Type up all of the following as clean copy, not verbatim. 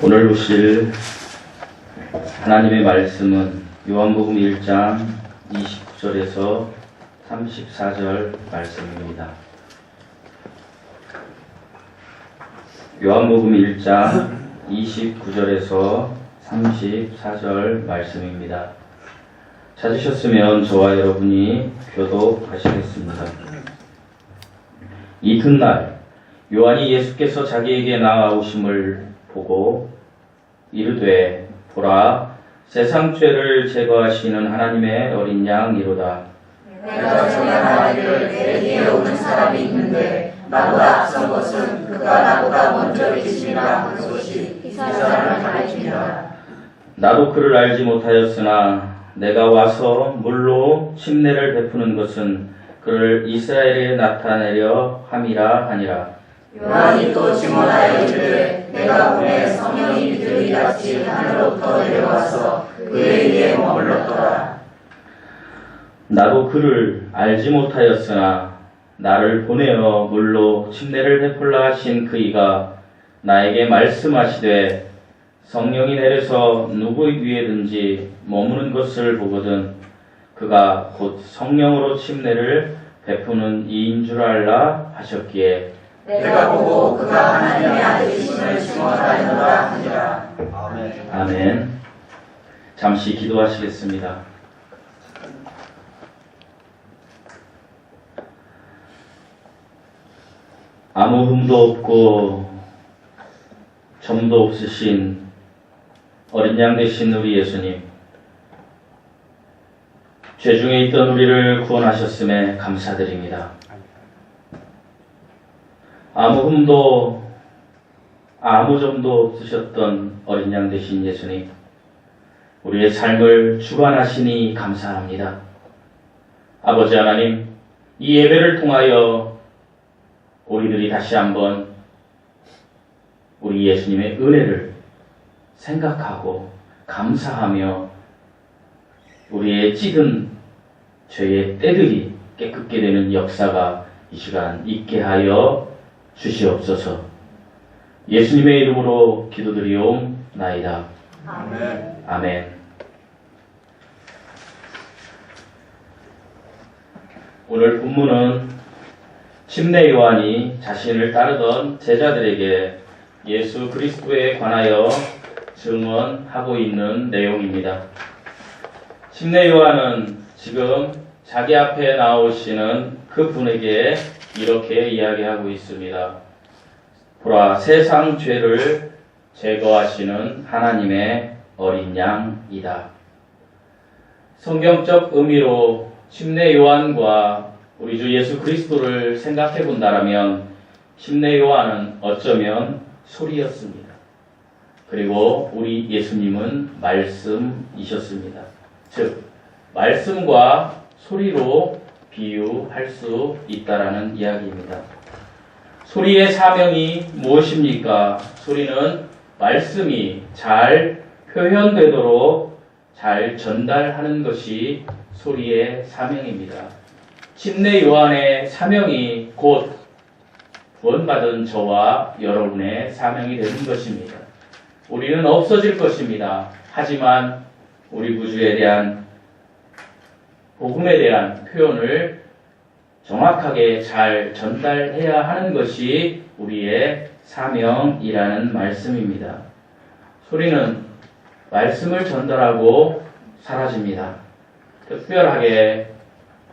오늘 보실 하나님의 말씀은 요한복음 1장 29절에서 34절 말씀입니다. 요한복음 1장 29절에서 34절 말씀입니다. 찾으셨으면 저와 여러분이 교독하시겠습니다. 이튿날 요한이 예수께서 자기에게 나아오심을 보고 이르되 보라 세상 죄를 제거하시는 하나님의 어린 양이로다. 내가 전하기를 내 뒤에 오는 사람이 있는데 나보다 앞선 것은 그가 나보다 먼저 계시리라 한 것이 이 사람을 가리키니라. 나도 그를 알지 못하였으나 내가 와서 물로 침례를 베푸는 것은 그를 이스라엘에 나타내려 함이라 하니라. 요한이 또 증언하여 이르되 내가 보내 성령이 비둘기 같이 하늘로부터 내려와서 그의 위에 머물렀더라. 나도 그를 알지 못하였으나 나를 보내어 물로 침례를 베풀라 하신 그이가 나에게 말씀하시되 성령이 내려서 누구 위에든지 머무는 것을 보거든 그가 곧 성령으로 침례를 베푸는 이인 줄 알라 하셨기에 내가 보고 그가 하나님의 아들이심을 증언하였노라 하니라. 아멘. 잠시 기도하시겠습니다. 아무 흠도 없고 점도 없으신 어린 양 되신 우리 예수님, 죄중에 있던 우리를 구원하셨음에 감사드립니다. 아무 흠도 아무 점도 없으셨던 어린 양 되신 예수님, 우리의 삶을 주관하시니 감사합니다. 아버지 하나님, 이 예배를 통하여 우리들이 다시 한번 우리 예수님의 은혜를 생각하고 감사하며 우리의 찌든 죄의 때들이 깨끗게 되는 역사가 이 시간 있게 하여 주시옵소서. 예수님의 이름으로 기도드리옵나이다. 아멘. 아멘. 오늘 본문은 침례 요한이 자신을 따르던 제자들에게 예수 그리스도에 관하여 증언하고 있는 내용입니다. 침례 요한은 지금 자기 앞에 나오시는 그 분에게 이렇게 이야기하고 있습니다. 보라, 세상 죄를 제거하시는 하나님의 어린 양이다. 성경적 의미로 침례 요한과 우리 주 예수 그리스도를 생각해 본다라면 침례 요한은 어쩌면 소리였습니다. 그리고 우리 예수님은 말씀이셨습니다. 즉, 말씀과 소리로 비유할 수 있다라는 이야기입니다. 소리의 사명이 무엇입니까? 소리는 말씀이 잘 표현되도록 잘 전달하는 것이 소리의 사명입니다. 침례 요한의 사명이 곧 구원받은 저와 여러분의 사명이 되는 것입니다. 우리는 없어질 것입니다. 하지만 우리 구주에 대한 복음에 대한 표현을 정확하게 잘 전달해야 하는 것이 우리의 사명이라는 말씀입니다. 소리는 말씀을 전달하고 사라집니다. 특별하게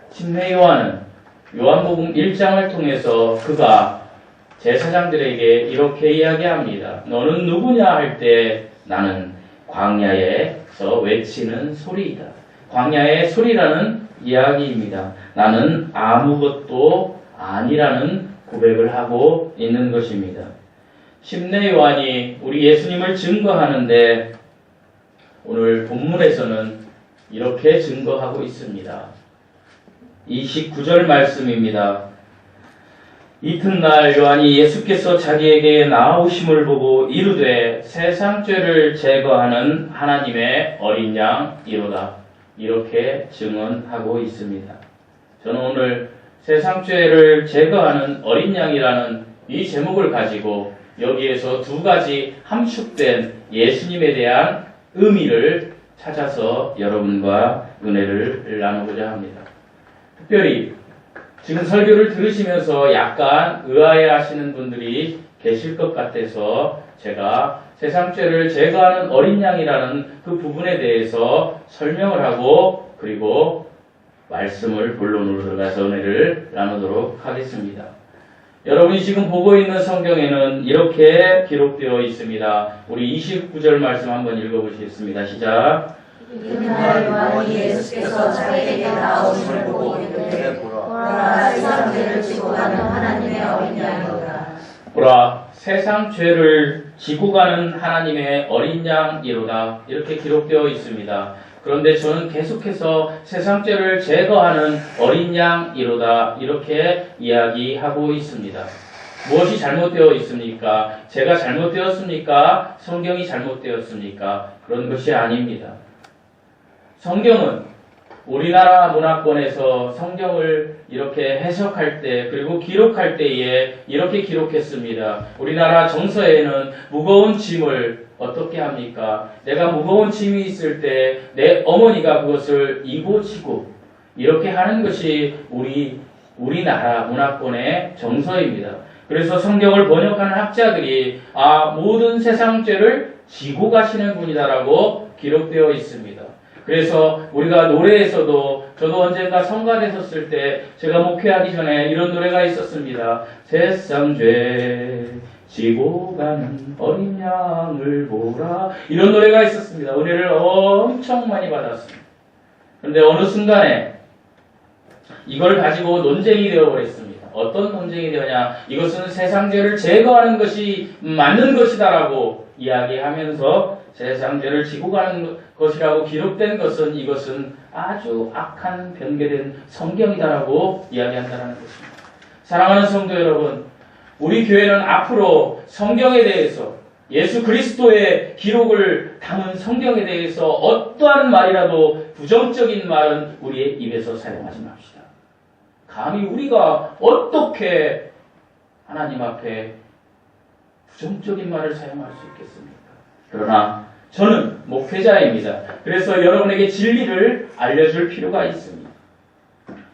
침례 요한은 요한복음 1장을 통해서 그가 제사장들에게 이렇게 이야기합니다. 너는 누구냐 할 때 나는 광야에서 외치는 소리이다. 광야의 소리라는 이야기입니다. 나는 아무것도 아니라는 고백을 하고 있는 것입니다. 침례 요한이 우리 예수님을 증거하는데 오늘 본문에서는 이렇게 증거하고 있습니다. 29절 말씀입니다. 이튿날 요한이 예수께서 자기에게 나아오심을 보고 이르되 세상 죄를 제거하는 하나님의 어린 양이로다. 이렇게 증언하고 있습니다. 저는 오늘 세상 죄를 제거하는 어린 양이라는 이 제목을 가지고 여기에서 두 가지 함축된 예수님에 대한 의미를 찾아서 여러분과 은혜를 나누고자 합니다. 특별히 지금 설교를 들으시면서 약간 의아해 하시는 분들이 계실 것 같아서 제가 세상죄를 제거하는 어린 양이라는 그 부분에 대해서 설명을 하고 그리고 말씀을 본론으로 들어가서 은혜를 나누도록 하겠습니다. 여러분이 지금 보고 있는 성경에는 이렇게 기록되어 있습니다. 우리 29절 말씀 한번 읽어보시겠습니다. 시작. 이튿날 요한이 예수께서 자기에게 나오심을 보고 이르되 보라 세상 죄를 지고 가는 하나님의 어린 양이로다. 보라 세상 죄를 지고 가는 하나님의 어린 양이로다. 이렇게 기록되어 있습니다. 그런데 저는 계속해서 세상 죄를 제거하는 어린 양이로다. 이렇게 이야기하고 있습니다. 무엇이 잘못되어 있습니까? 제가 잘못되었습니까? 성경이 잘못되었습니까? 그런 것이 아닙니다. 성경은 우리나라 문화권에서 성경을 이렇게 해석할 때 그리고 기록할 때에 이렇게 기록했습니다. 우리나라 정서에는 무거운 짐을 어떻게 합니까? 내가 무거운 짐이 있을 때 내 어머니가 그것을 이고 지고 이렇게 하는 것이 우리나라 문화권의 정서입니다. 그래서 성경을 번역하는 학자들이 모든 세상 죄를 지고 가시는 분이다라고 기록되어 있습니다. 그래서 우리가 노래에서도 저도 언젠가 성가대 섰을 때 제가 목회하기 전에 이런 노래가 있었습니다. 세상 죄 지고 가는 어린 양을 보라. 이런 노래가 있었습니다. 은혜를 엄청 많이 받았습니다. 그런데 어느 순간에 이걸 가지고 논쟁이 되어버렸습니다. 어떤 논쟁이 되었냐? 이것은 세상 죄를 제거하는 것이 맞는 것이다라고 이야기하면서 세상 죄를 지고 가는 것이라고 기록된 것은 이것은 아주 악한 변개된 성경이다라고 이야기한다는 것입니다. 사랑하는 성도 여러분, 우리 교회는 앞으로 성경에 대해서 예수 그리스도의 기록을 담은 성경에 대해서 어떠한 말이라도 부정적인 말은 우리의 입에서 사용하지 맙시다. 감히 우리가 어떻게 하나님 앞에 부정적인 말을 사용할 수 있겠습니까? 그러나 저는 목회자입니다. 그래서 여러분에게 진리를 알려줄 필요가 있습니다.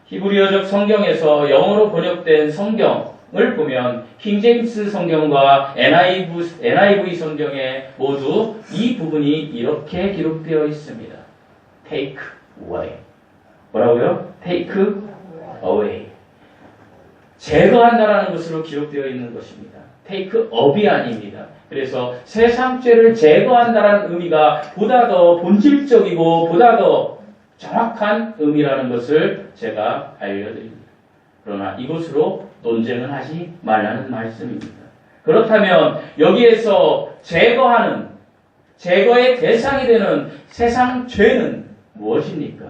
히브리어적 성경에서 영어로 번역된 성경을 보면 킹제임스 성경과 NIV 성경에 모두 이 부분이 이렇게 기록되어 있습니다. Take away. 뭐라고요? Take away. 제거한다라는 것으로 기록되어 있는 것입니다. Take up이 아닙니다. 그래서 세상 죄를 제거한다는 의미가 보다 더 본질적이고 보다 더 정확한 의미라는 것을 제가 알려드립니다. 그러나 이것으로 논쟁은 하지 말라는 말씀입니다. 그렇다면 여기에서 제거의 대상이 되는 세상 죄는 무엇입니까?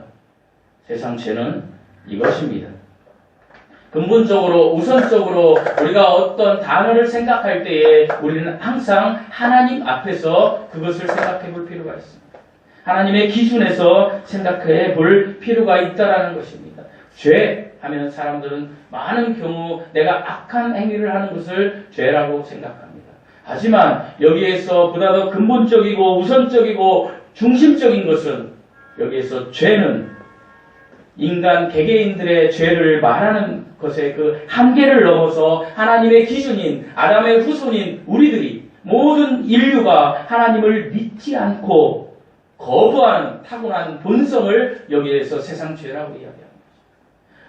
세상 죄는 이것입니다. 근본적으로 우선적으로 우리가 어떤 단어를 생각할 때에 우리는 항상 하나님 앞에서 그것을 생각해 볼 필요가 있습니다. 하나님의 기준에서 생각해 볼 필요가 있다라는 것입니다. 죄 하면 사람들은 많은 경우 내가 악한 행위를 하는 것을 죄라고 생각합니다. 하지만 여기에서 보다 더 근본적이고 우선적이고 중심적인 것은 여기에서 죄는 인간 개개인들의 죄를 말하는 것의 그 한계를 넘어서 하나님의 기준인 아담의 후손인 우리들이 모든 인류가 하나님을 믿지 않고 거부하는 타고난 본성을 여기에서 세상 죄라고 이야기합니다.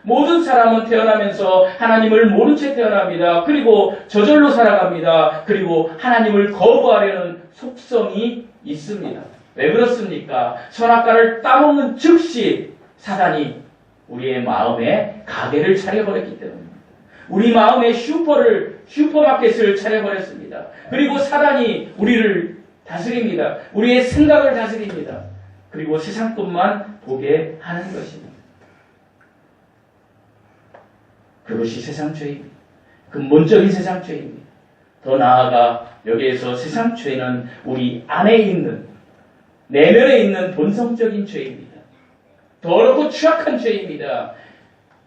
모든 사람은 태어나면서 하나님을 모른 채 태어납니다. 그리고 저절로 살아갑니다. 그리고 하나님을 거부하려는 속성이 있습니다. 왜 그렇습니까? 선악과를 따먹는 즉시 사단이 우리의 마음에 가게를 차려버렸기 때문입니다. 우리 마음에 슈퍼마켓을 차려버렸습니다. 그리고 사단이 우리를 다스립니다. 우리의 생각을 다스립니다. 그리고 세상 것만 보게 하는 것입니다. 그것이 세상죄입니다. 근본적인 세상죄입니다. 더 나아가 여기에서 세상죄는 우리 안에 있는, 내면에 있는 본성적인 죄입니다. 더럽고 추악한 죄입니다.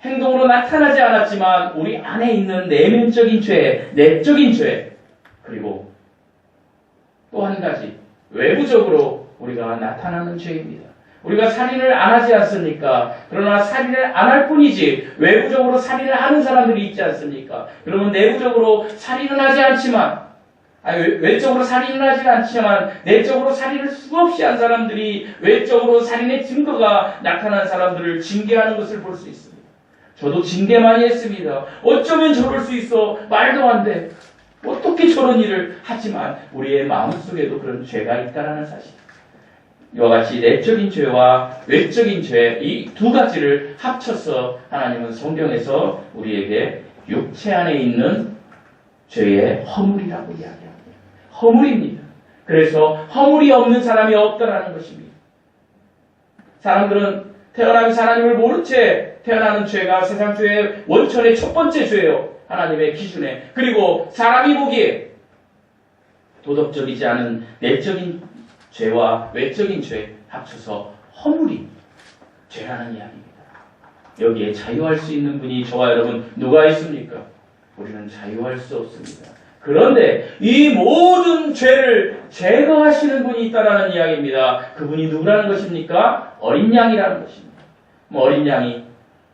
행동으로 나타나지 않았지만 우리 안에 있는 내면적인 죄, 내적인 죄, 그리고 또 한 가지 외부적으로 우리가 나타나는 죄입니다. 우리가 살인을 안 하지 않습니까? 그러나 살인을 안 할 뿐이지 외부적으로 살인을 하는 사람들이 있지 않습니까? 그러면 내부적으로 살인은 하지 않지만 외적으로 살인을 하지 않지만 내적으로 살인을 수없이 한 사람들이 외적으로 살인의 증거가 나타난 사람들을 징계하는 것을 볼 수 있습니다. 저도 징계 많이 했습니다. 어쩌면 저럴 수 있어. 말도 안 돼. 어떻게 저런 일을 하지만 우리의 마음속에도 그런 죄가 있다는 사실. 이와 같이 내적인 죄와 외적인 죄, 이 두 가지를 합쳐서 하나님은 성경에서 우리에게 육체 안에 있는 죄의 허물이라고 이야기합니다. 허물입니다. 그래서 허물이 없는 사람이 없다라는 것입니다. 사람들은 태어나면서 하나님을 모른 채 태어나는 죄가 세상 죄의 원천의 첫 번째 죄예요. 하나님의 기준에. 그리고 사람이 보기에 도덕적이지 않은 내적인 죄와 외적인 죄 합쳐서 허물이 죄라는 이야기입니다. 여기에 자유할 수 있는 분이 저와 여러분 누가 있습니까? 우리는 자유할 수 없습니다. 그런데 이 모든 죄를 제거하시는 분이 있다라는 이야기입니다. 그분이 누구라는 것입니까? 어린 양이라는 것입니다. 어린 양이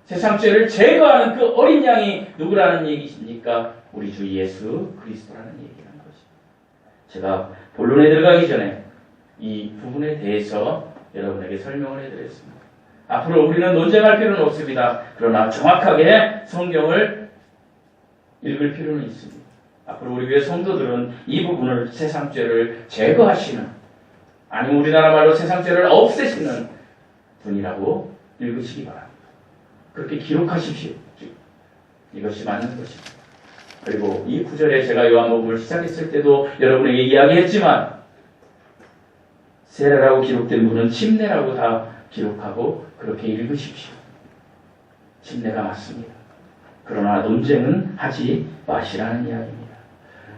세상 죄를 제거하는 그 어린 양이 누구라는 얘기십니까? 우리 주 예수 그리스도라는 얘기라는 것입니다. 제가 본론에 들어가기 전에 이 부분에 대해서 여러분에게 설명을 해드렸습니다. 앞으로 우리는 논쟁할 필요는 없습니다. 그러나 정확하게 성경을 읽을 필요는 있습니다. 앞으로 우리 교회 성도들은 이 부분을 세상 죄를 제거하시는, 아니면 우리나라 말로 세상 죄를 없애시는 분이라고 읽으시기 바랍니다. 그렇게 기록하십시오. 이것이 맞는 것입니다. 그리고 이 구절에 제가 요한복음을 시작했을 때도 여러분에게 이야기했지만 세례라고 기록된 분은 침례라고 다 기록하고 그렇게 읽으십시오. 침례가 맞습니다. 그러나 논쟁은 하지 마시라는 이야기입니다.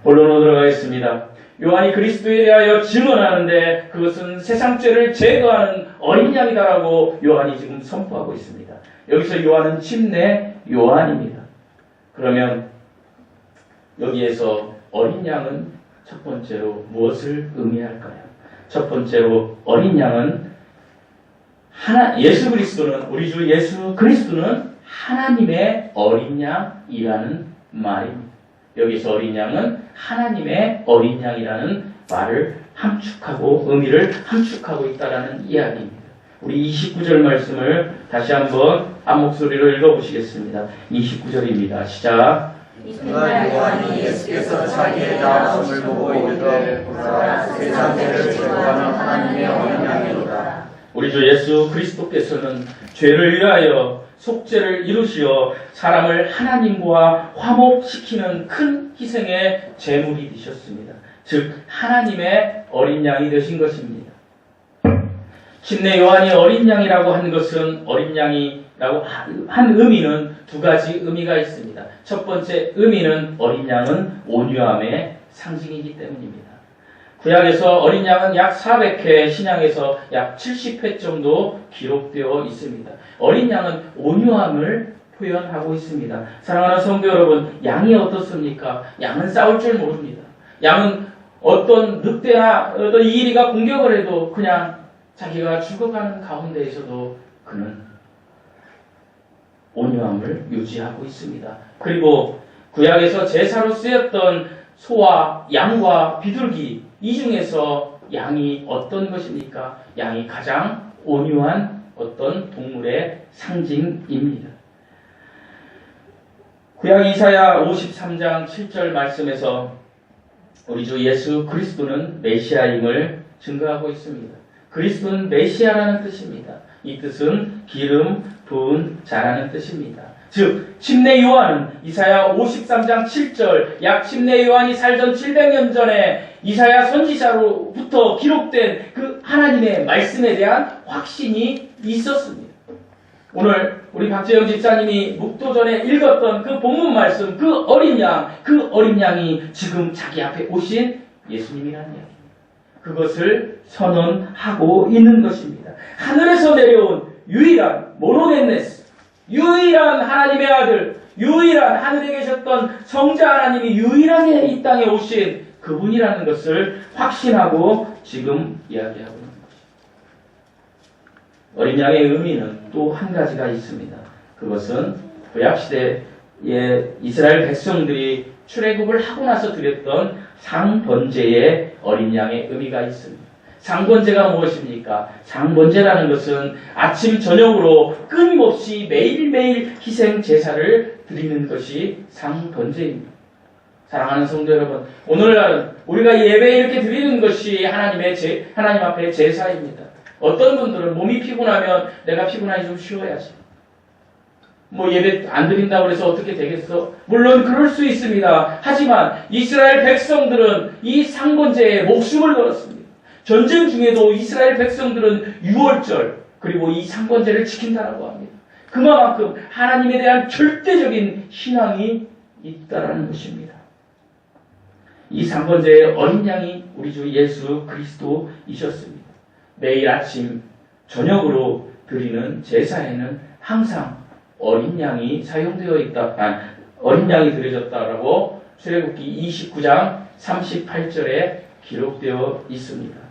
본론으로 들어가겠습니다. 요한이 그리스도에 대하여 증언하는데 그것은 세상 죄를 제거하는 어린 양이다라고 요한이 지금 선포하고 있습니다. 여기서 요한은 침례 요한입니다. 그러면 여기에서 어린 양은 첫 번째로 무엇을 의미할까요? 첫 번째로 어린 양은 예수 그리스도는, 우리 주 예수 그리스도는 하나님의 어린 양이라는 말입니다. 여기서 어린 양은 하나님의 어린 양이라는 말을 함축하고 의미를 함축하고 있다라는 이야기입니다. 우리 29절 말씀을 다시 한번 한 목소리로 읽어보시겠습니다. 29절입니다. 시작. 이튿날 요한이 예수께서 자기의 나아섬을 보고 이르되 보라 세상 죄를 제거하는 하나님의 어린 양이로다. 우리 주 예수 그리스도께서는 죄를 위하여 속죄를 이루시어 사람을 하나님과 화목시키는 큰 희생의 제물이 되셨습니다. 즉 하나님의 어린 양이 되신 것입니다. 침례 요한이 어린 양이라고 한 것은, 어린 양이라고 한 의미는 두 가지 의미가 있습니다. 첫 번째 의미는 어린 양은 온유함의 상징이기 때문입니다. 구약에서 어린 양은 약 400회, 신약에서 약 70회 정도 기록되어 있습니다. 어린 양은 온유함을 표현하고 있습니다. 사랑하는 성도 여러분, 양이 어떻습니까? 양은 싸울 줄 모릅니다. 양은 어떤 늑대나 어떤 이리가 공격을 해도 그냥 자기가 죽어가는 가운데에서도 그는 온유함을 유지하고 있습니다. 그리고 구약에서 제사로 쓰였던 소와 양과 비둘기, 이 중에서 양이 어떤 것입니까? 양이 가장 온유한 어떤 동물의 상징입니다. 구약 이사야 53장 7절 말씀에서 우리 주 예수 그리스도는 메시아임을 증거하고 있습니다. 그리스도는 메시아라는 뜻입니다. 이 뜻은 기름 부은 자라는 뜻입니다. 즉 침례 요한은 이사야 53장 7절, 약 침례 요한이 살던 700년 전에 이사야 선지자로부터 기록된 그 하나님의 말씀에 대한 확신이 있었습니다. 오늘 우리 박재영 집사님이 묵도전에 읽었던 그 본문 말씀, 그 어린 양이 지금 자기 앞에 오신 예수님이라는 이야기입니다. 그것을 선언하고 있는 것입니다. 하늘에서 내려온 유일한 모노겐네스, 유일한 하나님의 아들, 유일한 하늘에 계셨던 성자 하나님이 유일하게 이 땅에 오신 그분이라는 것을 확신하고 지금 이야기하고 있는 것입니다. 어린 양의 의미는 또 한 가지가 있습니다. 그것은 구약시대의 이스라엘 백성들이 출애굽을 하고 나서 드렸던 상번제의 어린 양의 의미가 있습니다. 상번제가 무엇입니까? 상번제라는 것은 아침 저녁으로 끊임없이 매일매일 희생 제사를 드리는 것이 상번제입니다. 사랑하는 성도 여러분, 오늘날 우리가 예배 이렇게 드리는 것이 하나님 앞에 제사입니다. 어떤 분들은 몸이 피곤하면 내가 피곤하니 좀 쉬어야지. 예배 안 드린다고 해서 어떻게 되겠어? 물론 그럴 수 있습니다. 하지만 이스라엘 백성들은 이 상번제에 목숨을 걸었습니다. 전쟁 중에도 이스라엘 백성들은 유월절 그리고 이 상번제를 지킨다라고 합니다. 그만큼 하나님에 대한 절대적인 신앙이 있다라는 것입니다. 이 상번제의 어린 양이 우리 주 예수 그리스도이셨습니다. 매일 아침 저녁으로 드리는 제사에는 항상 어린 양이 사용되어 있다. 어린 양이 드려졌다라고 출애굽기 29장 38절에 기록되어 있습니다.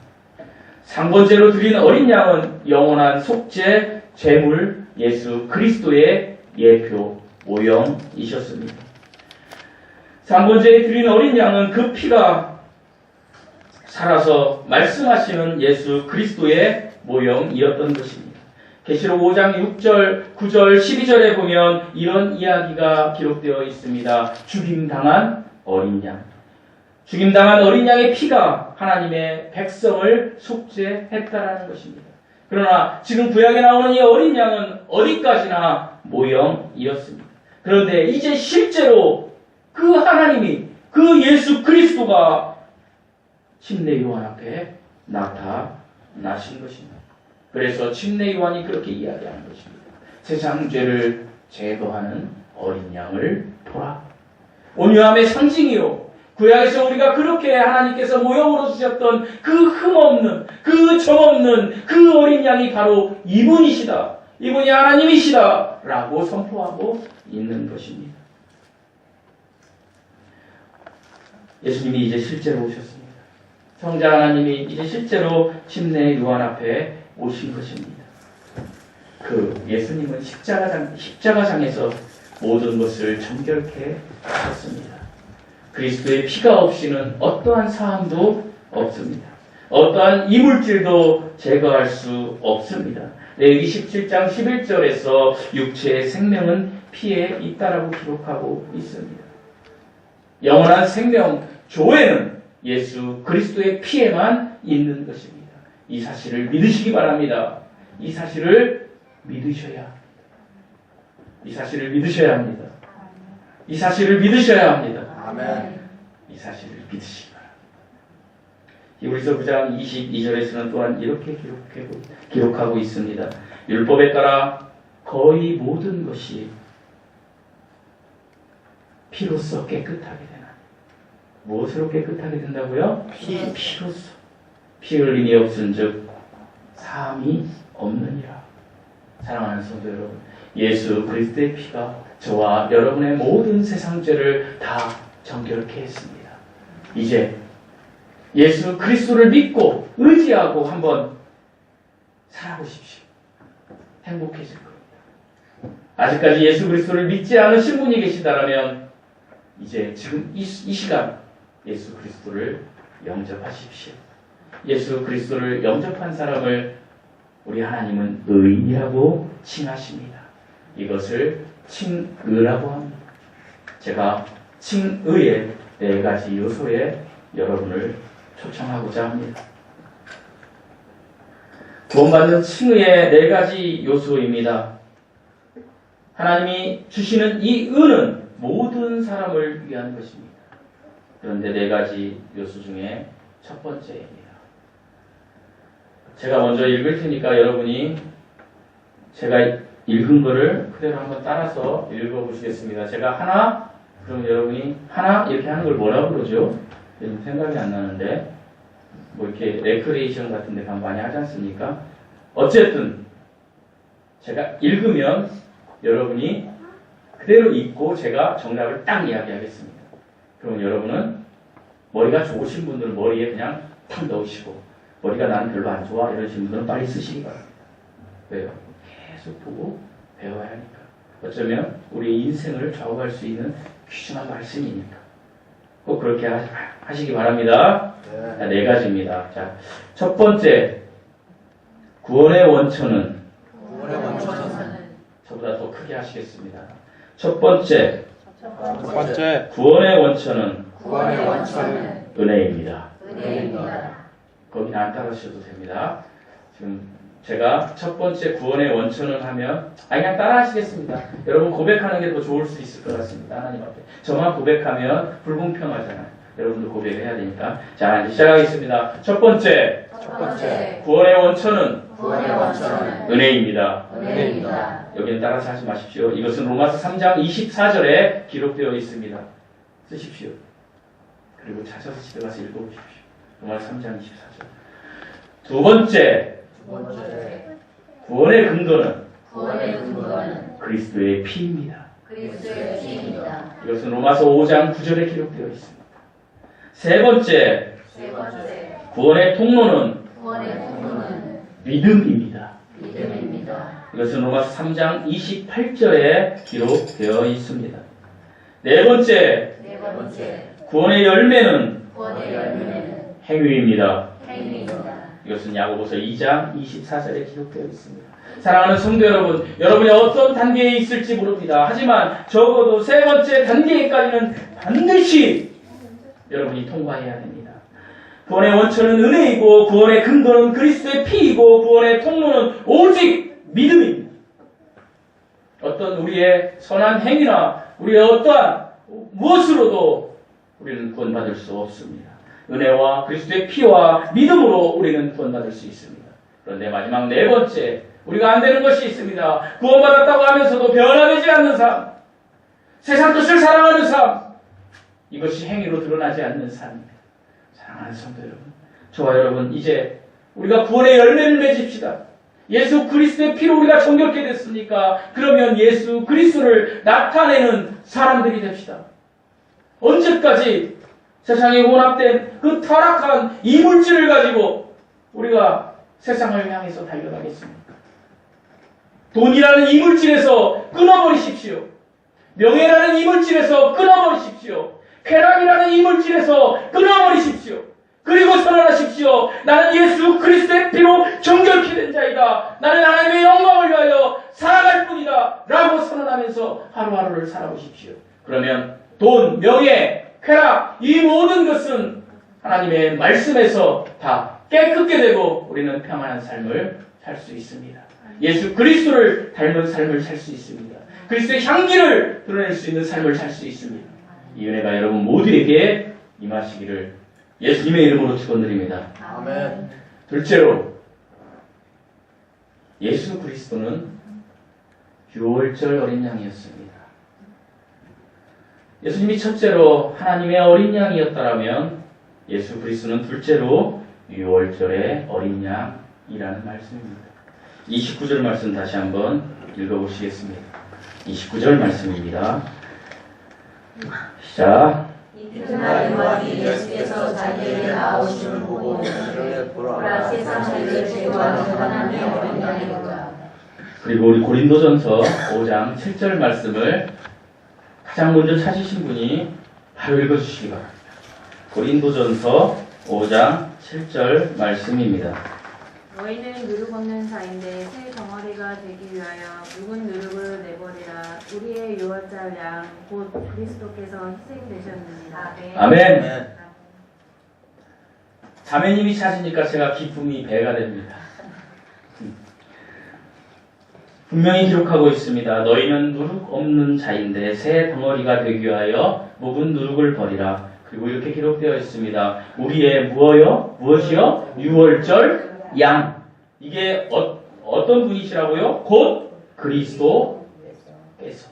상번제로 드리는 어린 양은 영원한 속죄, 제물, 예수 그리스도의 예표, 모형이셨습니다. 상번제에 드리는 어린 양은 그 피가 살아서 말씀하시는 예수 그리스도의 모형이었던 것입니다. 계시록 5장 6절, 9절, 12절에 보면 이런 이야기가 기록되어 있습니다. 죽임당한 어린 양. 죽임당한 어린 양의 피가 하나님의 백성을 속죄했다라는 것입니다. 그러나 지금 구약에 나오는 이 어린 양은 어디까지나 모형이었습니다. 그런데 이제 실제로 그 하나님이, 그 예수 그리스도가 침례 요한 앞에 나타나신 것입니다. 그래서 침례 요한이 그렇게 이야기하는 것입니다. 세상 죄를 제거하는 어린 양을 보라. 온유함의 상징이요. 구약에서 우리가 그렇게 하나님께서 모형으로 주셨던 그 흠없는, 그 점없는 그 어린 양이 바로 이분이시다. 이분이 하나님이시다. 라고 선포하고 있는 것입니다. 예수님이 이제 실제로 오셨습니다. 성자 하나님이 이제 실제로 침례 요한 앞에 오신 것입니다. 그 예수님은 십자가장에서 모든 것을 정결케 하셨습니다. 그리스도의 피가 없이는 어떠한 사함도 없습니다. 어떠한 이물질도 제거할 수 없습니다. 레위기 17장 11절에서 육체의 생명은 피에 있다라고 기록하고 있습니다. 영원한 생명, 조회는 예수 그리스도의 피에만 있는 것입니다. 이 사실을 믿으시기 바랍니다. 이 사실을 믿으셔야 합니다. 이 사실을 믿으셔야 합니다. 이 사실을 믿으셔야 합니다. 아멘. 이 사실을 믿으시기 바랍니다. 히브리서 9장 22절에서는 또한 이렇게 기록하고 있습니다. 율법에 따라 거의 모든 것이 피로써 깨끗하게 되나. 무엇으로 깨끗하게 된다고요? 피로써. 피 흘림이 없은즉 사함이 없느니라. 사랑하는 성도 여러분, 예수 그리스도의 피가 저와 여러분의 모든 세상 죄를 다 정결케 했습니다. 이제 예수 그리스도를 믿고 의지하고 한번 살아보십시오. 행복해질 겁니다. 아직까지 예수 그리스도를 믿지 않으신 분이 계시다면 이제 지금 이 시간 예수 그리스도를 영접하십시오. 예수 그리스도를 영접한 사람을 우리 하나님은 의인이라고 칭하십니다. 이것을 칭의라고 합니다. 제가 칭의의 4가지 요소에 여러분을 초청하고자 합니다. 구원받는 칭의의 4가지 요소입니다. 하나님이 주시는 이 은은 모든 사람을 위한 것입니다. 그런데 4가지 요소 중에 첫 번째입니다. 제가 먼저 읽을 테니까 여러분이 제가 읽은 거를 그대로 한번 따라서 읽어보시겠습니다. 제가 하나, 그럼 여러분이 하나 이렇게 하는 걸 뭐라고 그러죠? 요즘 생각이 안 나는데 이렇게 레크레이션 같은 데 가면 많이 하지 않습니까? 어쨌든 제가 읽으면 여러분이 그대로 읽고 제가 정답을 딱 이야기하겠습니다. 그러면 여러분은 머리가 좋으신 분들은 머리에 그냥 탁 넣으시고 머리가 나는 별로 안 좋아 이러신 분들은 빨리 쓰시기 바랍니다. 왜요? 계속 보고 배워야 하니까. 어쩌면 우리 인생을 좌우할 수 있는 귀중한 말씀이니까. 꼭 그렇게 하시기 바랍니다. 자, 네 가지입니다. 자, 첫 번째, 구원의 원천은 저보다 더 크게 하시겠습니다. 첫 번째, 구원의 원천은 은혜입니다. 거기는 안 따라하셔도 됩니다. 지금 제가 첫 번째 구원의 원천을 하면 그냥 따라 하시겠습니다. 여러분 고백하는 게 더 좋을 수 있을 것 같습니다. 하나님 앞에. 저만 고백하면 불공평하잖아요. 여러분도 고백해야 되니까. 자, 이제 시작하겠습니다. 첫 번째, 구원의 원천은 은혜입니다. 여기는 따라서 하지 마십시오. 이것은 로마서 3장 24절에 기록되어 있습니다. 쓰십시오. 그리고 찾아서 집에 가서 읽어보십시오. 로마서 3장 24절. 두 번째, 구원의 근거는 그리스도의 피입니다. 이것은 로마서 5장 9절에 기록되어 있습니다. 세 번째, 구원의 통로는 믿음입니다. 이것은 로마서 3장 28절에 기록되어 있습니다. 네 번째, 구원의 열매는 행위입니다. 이것은 야고보서 2장 24절에 기록되어 있습니다. 사랑하는 성도 여러분, 여러분이 어떤 단계에 있을지 모릅니다. 하지만 적어도 세 번째 단계까지는 반드시 여러분이 통과해야 됩니다. 구원의 원천은 은혜이고 구원의 근거는 그리스도의 피이고 구원의 통로는 오직 믿음입니다. 어떤 우리의 선한 행위나 우리의 어떠한 무엇으로도 우리는 구원받을 수 없습니다. 은혜와 그리스도의 피와 믿음으로 우리는 구원받을 수 있습니다. 그런데 마지막 네 번째, 우리가 안 되는 것이 있습니다. 구원받았다고 하면서도 변화되지 않는 삶, 세상 것을 사랑하는 삶, 이것이 행위로 드러나지 않는 삶입니다. 사랑하는 성도 여러분, 저와 여러분, 이제 우리가 구원의 열매를 맺읍시다. 예수 그리스도의 피로 우리가 정결케 됐으니까 그러면 예수 그리스도를 나타내는 사람들이 됩시다. 언제까지 세상에 혼합된 그 타락한 이물질을 가지고 우리가 세상을 향해서 달려가겠습니까? 돈이라는 이물질에서 끊어버리십시오. 명예라는 이물질에서 끊어버리십시오. 쾌락이라는 이물질에서 끊어버리십시오. 그리고 선언하십시오. 나는 예수 그리스도의 피로 정결케 된 자이다. 나는 하나님의 영광을 위하여 살아갈 뿐이다. 라고 선언하면서 하루하루를 살아보십시오. 그러면 돈, 명예, 쾌락, 이 모든 것은 하나님의 말씀에서 다 깨끗게 되고 우리는 평안한 삶을 살 수 있습니다. 예수 그리스도를 닮은 삶을 살 수 있습니다. 그리스도의 향기를 드러낼 수 있는 삶을 살 수 있습니다. 이 은혜가 여러분 모두에게 임하시기를 예수님의 이름으로 축원드립니다. 아멘. 둘째로, 예수 그리스도는 유월절 어린 양이었습니다. 예수님이 첫째로 하나님의 어린 양이었다면 예수 그리스도는 둘째로 유월절의 어린 양이라는 말씀입니다. 29절 말씀 다시 한번 읽어보시겠습니다. 29절 말씀입니다. 시작. 이튿날 요한이 예수께서 자기에게 나오심을 보고 보라 세상 죄를 제거하는 하나님의 어린 양이로다. 그리고 우리 고린도전서 5장 7절 말씀을 가장 먼저 찾으신 분이 바로 읽어주시기 바랍니다. 고린도전서 5장 7절 말씀입니다. 너희는 누룩 없는 자인데 새 덩어리가 되기 위하여 묵은 누룩을 내버리라. 우리의 유월절 양 곧 그리스도께서 희생되셨느니라. 아멘. 자매님이 찾으니까 제가 기쁨이 배가 됩니다. 분명히 기록하고 있습니다. 너희는 누룩 없는 자인데 새 덩어리가 되기 위하여 묵은 누룩을 버리라. 그리고 이렇게 기록되어 있습니다. 우리의 무엇이요? 유월절 양. 이게 어떤 분이시라고요? 곧 그리스도께서.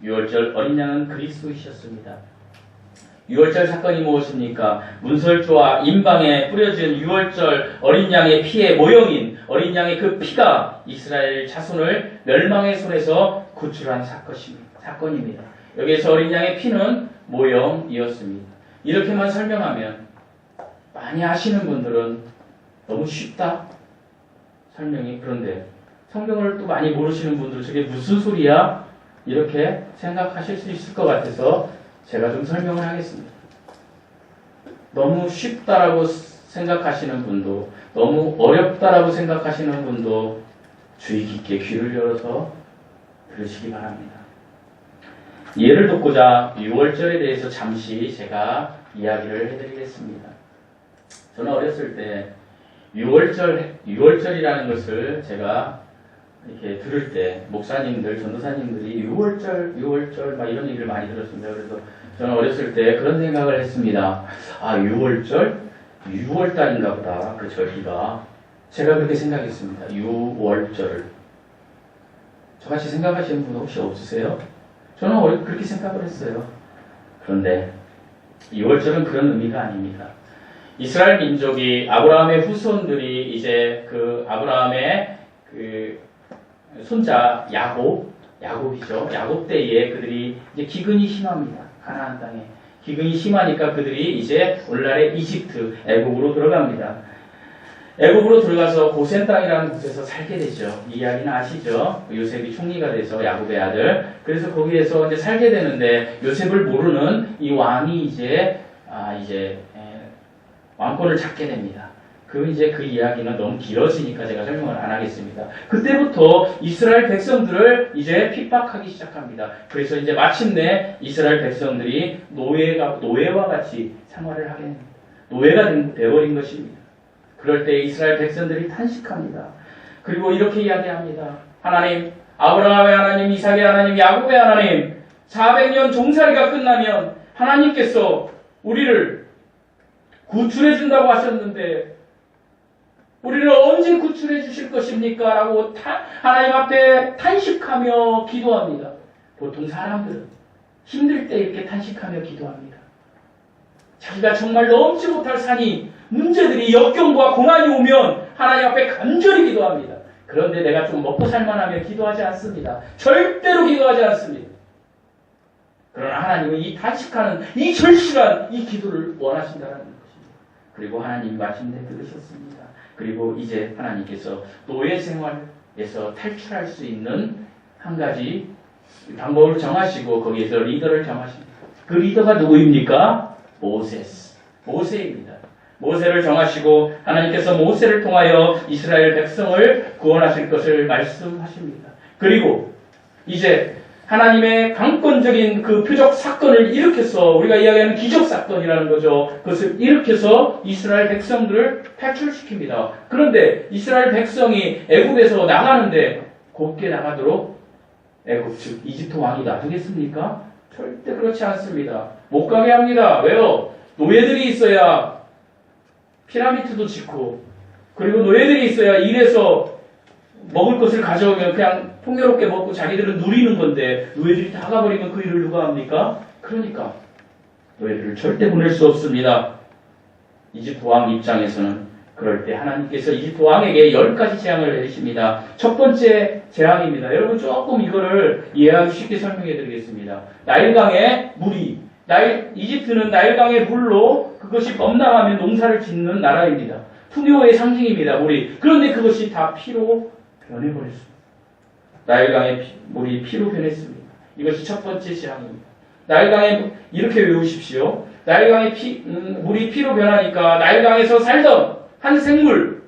유월절 어린 양은 그리스도이셨습니다. 유월절 사건이 무엇입니까? 문설주와 임방에 뿌려진 유월절 어린 양의 피의 모형인 어린 양의 그 피가 이스라엘 자손을 멸망의 손에서 구출한 사건입니다. 여기에서 어린 양의 피는 모형이었습니다. 이렇게만 설명하면 많이 아시는 분들은 너무 쉽다 설명이. 그런데 성경을 또 많이 모르시는 분들은 저게 무슨 소리야? 이렇게 생각하실 수 있을 것 같아서 제가 좀 설명을 하겠습니다. 너무 쉽다라고 생각하시는 분도, 너무 어렵다라고 생각하시는 분도 주의 깊게 귀를 열어서 들으시기 바랍니다. 예를 돕고자 6월절에 대해서 잠시 제가 이야기를 해드리겠습니다. 저는 어렸을 때 6월절이라는 것을 제가 이렇게 들을 때 목사님들, 전도사님들이 6월절 막 이런 얘기를 많이 들었습니다. 그래서 저는 어렸을 때 그런 생각을 했습니다. 아, 6월절? 6월달인가 보다. 그 절기가. 제가 그렇게 생각했습니다. 6월절을. 저같이 생각하시는 분 혹시 없으세요? 저는 그렇게 생각을 했어요. 그런데 6월절은 그런 의미가 아닙니다. 이스라엘 민족이 아브라함의 후손들이 이제 그 아브라함의 그 손자 야곱이죠. 야곱 때에 그들이 이제 기근이 심합니다. 가나안 땅에 기근이 심하니까 그들이 이제 오늘날의 이집트, 애국으로 들어갑니다. 애국으로 들어가서 고센 땅이라는 곳에서 살게 되죠. 이 이야기는 아시죠? 요셉이 총리가 돼서 야곱의 아들. 그래서 거기에서 이제 살게 되는데 요셉을 모르는 이 왕이 이제 왕권을 잡게 됩니다. 그 이야기는 너무 길어지니까 제가 설명을 안 하겠습니다. 그때부터 이스라엘 백성들을 이제 핍박하기 시작합니다. 그래서 이제 마침내 이스라엘 백성들이 노예와 같이 생활을 하게 됩니다. 노예가 되어버린 것입니다. 그럴 때 이스라엘 백성들이 탄식합니다. 그리고 이렇게 이야기합니다. 하나님, 아브라함의 하나님, 이삭의 하나님, 야곱의 하나님, 400년 종살이가 끝나면 하나님께서 우리를 구출해 준다고 하셨는데 우리를 언제 구출해 주실 것입니까? 라고 하나님 앞에 탄식하며 기도합니다. 보통 사람들은 힘들 때 이렇게 탄식하며 기도합니다. 자기가 정말 넘지 못할 산이, 문제들이, 역경과 고난이 오면 하나님 앞에 간절히 기도합니다. 그런데 내가 좀 먹고 살만하면 기도하지 않습니다. 절대로 기도하지 않습니다. 그러나 하나님은 이 탄식하는, 이 절실한 이 기도를 원하신다는 것입니다. 그리고 하나님 마침내 들으셨습니다. 그리고 이제 하나님께서 노예 생활에서 탈출할 수 있는 한 가지 방법을 정하시고 거기에서 리더를 정하십니다. 그 리더가 누구입니까? 모세입니다. 모세를 정하시고 하나님께서 모세를 통하여 이스라엘 백성을 구원하실 것을 말씀하십니다. 그리고 이제 하나님의 강권적인 그 표적 사건을 일으켜서 우리가 이야기하는 기적 사건이라는 거죠. 그것을 일으켜서 이스라엘 백성들을 탈출시킵니다. 그런데 이스라엘 백성이 애굽에서 나가는데 곱게 나가도록 애굽 즉 이집트 왕이 놔두겠습니까? 절대 그렇지 않습니다. 못 가게 합니다. 왜요? 노예들이 있어야 피라미드도 짓고 그리고 노예들이 있어야 일해서 먹을 것을 가져오면 그냥 풍요롭게 먹고 자기들은 누리는 건데 노예들이 다 가버리면 그 일을 누가 합니까? 그러니까 노예들을 절대 보낼 수 없습니다. 이집트 왕 입장에서는 그럴 때 하나님께서 이집트 왕에게 10가지 재앙을 내리십니다. 첫 번째 재앙입니다. 여러분 조금 이거를 이해하기 쉽게 설명해 드리겠습니다. 나일강의 물이 이집트는 나일강의 물로 그것이 범람하면 농사를 짓는 나라입니다. 풍요의 상징입니다. 물이. 그런데 그것이 다 피로 변해버렸습니다. 나일강의 물이 피로 변했습니다. 이것이 첫 번째 재앙입니다. 나일강의 이렇게 외우십시오. 나일강의 물이 피로 변하니까 나일강에서 살던 한 생물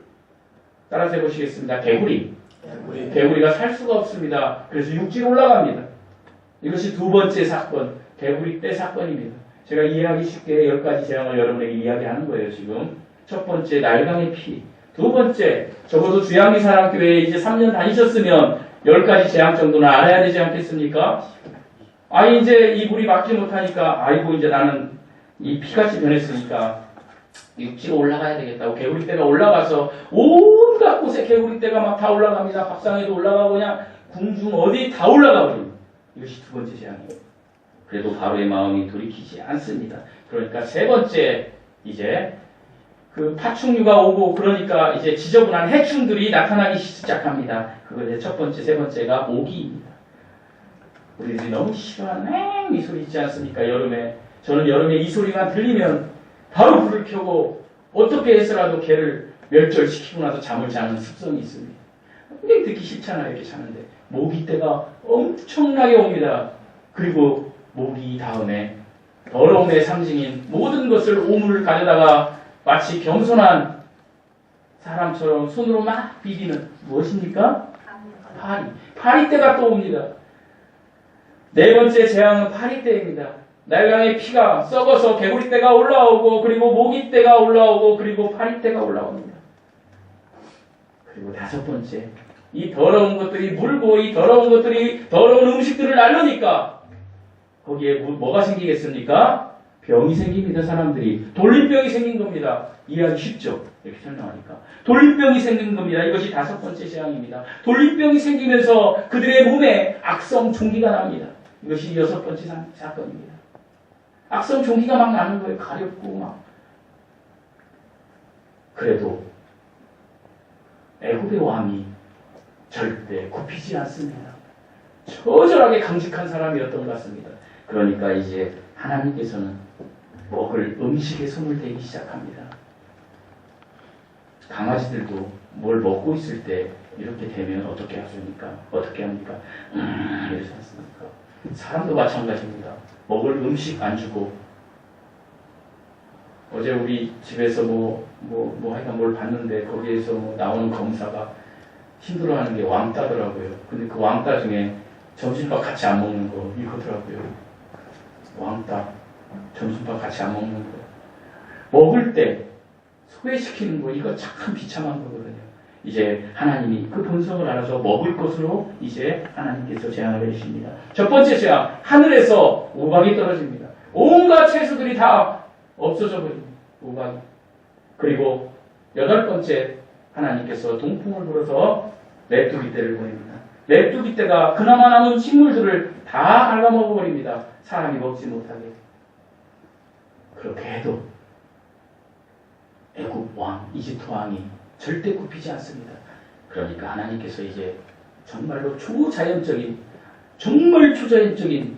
따라서 해보시겠습니다. 개구리가 살 수가 없습니다. 그래서 육지로 올라갑니다. 이것이 두 번째 사건, 개구리 떼 사건입니다. 제가 이해하기 쉽게 10가지 재앙을 여러분에게 이야기하는 거예요. 지금 첫 번째 나일강의 피, 두 번째 적어도 주양리 사랑교회에 이제 3년 다니셨으면 10가지 재앙 정도는 알아야 되지 않겠습니까? 이제 이 물이 막지 못하니까 아이고 이제 나는 이 피같이 변했으니까 육지로 올라가야 되겠다고 개구리떼가 올라가서 온갖 곳에 개구리떼가 막 다 올라갑니다. 밥상에도 올라가고 그냥 궁중 어디 다 올라가 버립니다. 이것이 두 번째 재앙이에요. 그래도 바로의 마음이 돌이키지 않습니다. 그러니까 세 번째 이제 그 파충류가 오고 그러니까 이제 지저분한 해충들이 나타나기 시작합니다. 그거 이제 첫 번째, 세 번째가 모기입니다. 우리들이 너무 싫어하는 이 소리 있지 않습니까? 여름에. 저는 여름에 이 소리만 들리면 바로 불을 켜고 어떻게 해서라도 개를 멸절시키고 나서 잠을 자는 습성이 있습니다. 굉장히 듣기 싫잖아요. 이렇게 자는데. 모기 때가 엄청나게 옵니다. 그리고 모기 다음에 더러움의 상징인 모든 것을 오물을 가져다가 마치 겸손한 사람처럼 손으로 막 비비는 무엇입니까? 파리떼가 또 옵니다. 네 번째 재앙은 파리떼입니다. 날강의 피가 썩어서 개구리떼가 올라오고 그리고 모기떼가 올라오고 그리고 파리떼가 올라옵니다. 그리고 다섯 번째, 이 더러운 것들이 물고 이 더러운 것들이 더러운 음식들을 날르니까 거기에 뭐가 생기겠습니까? 병이 생깁니다. 사람들이. 돌림병이 생긴 겁니다. 이해하기 쉽죠? 이렇게 설명하니까. 돌림병이 생긴 겁니다. 이것이 다섯 번째 재앙입니다. 돌림병이 생기면서 그들의 몸에 악성 종기가 납니다. 이것이 여섯 번째 사건입니다. 악성 종기가 막 나는 거예요. 가렵고 막. 그래도 애굽의 왕이 절대 굽히지 않습니다. 처절하게 강직한 사람이었던 것 같습니다. 그러니까 이제 하나님께서는 먹을 음식에 손을 대기 시작합니다. 강아지들도 뭘 먹고 있을 때 이렇게 되면 어떻게 하십니까? 어떻게 합니까? 이러지 않습니까? 사람도 마찬가지입니다. 먹을 음식 안 주고 어제 우리 집에서 하여간 뭘 봤는데 거기에서 나오는 검사가 힘들어하는 게 왕따더라고요. 근데 그 왕따 중에 점심밥 같이 안 먹는 거 이거더라고요. 왕따 점심밥 같이 안 먹는 거 먹을 때 소외시키는 거 이거 참 비참한 거거든요. 이제 하나님이 그 본성을 알아서 먹을 것으로 이제 하나님께서 재앙을 해주십니다. 첫 번째 재앙, 하늘에서 우박이 떨어집니다. 온갖 채소들이 다 없어져 버립니다. 우박이. 그리고 여덟 번째, 하나님께서 동풍을 불어서 메뚜기 떼를 보냅니다. 메뚜기 떼가 그나마 남은 식물들을 다 갉아먹어 버립니다. 사람이 먹지 못하게. 그렇게 해도 애굽 왕, 이집트 왕이 절대 굽히지 않습니다. 그러니까 하나님께서 이제 정말로 초자연적인, 정말 초자연적인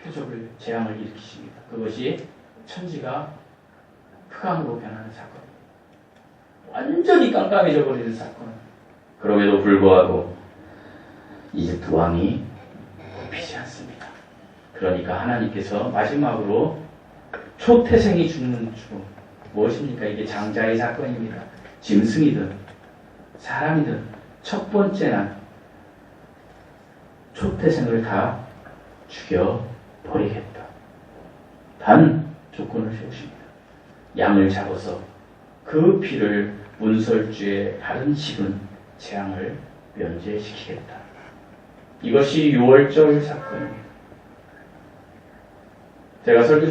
표적을, 재앙을 일으키십니다. 그것이 천지가 흑암으로 변하는 사건. 완전히 깜깜해져 버리는 사건. 그럼에도 불구하고 이집트 왕이 굽히지 않습니다. 그러니까 하나님께서 마지막으로 초태생이 죽는 죽음. 무엇입니까? 이게 장자의 사건입니다. 짐승이든 사람이든 첫 번째 날 초태생을 다 죽여버리겠다. 단 조건을 세우십니다. 양을 잡아서 그 피를 문설주의 다른 집은 재앙을 면제시키겠다. 이것이 6월절 사건입니다. 제가 설교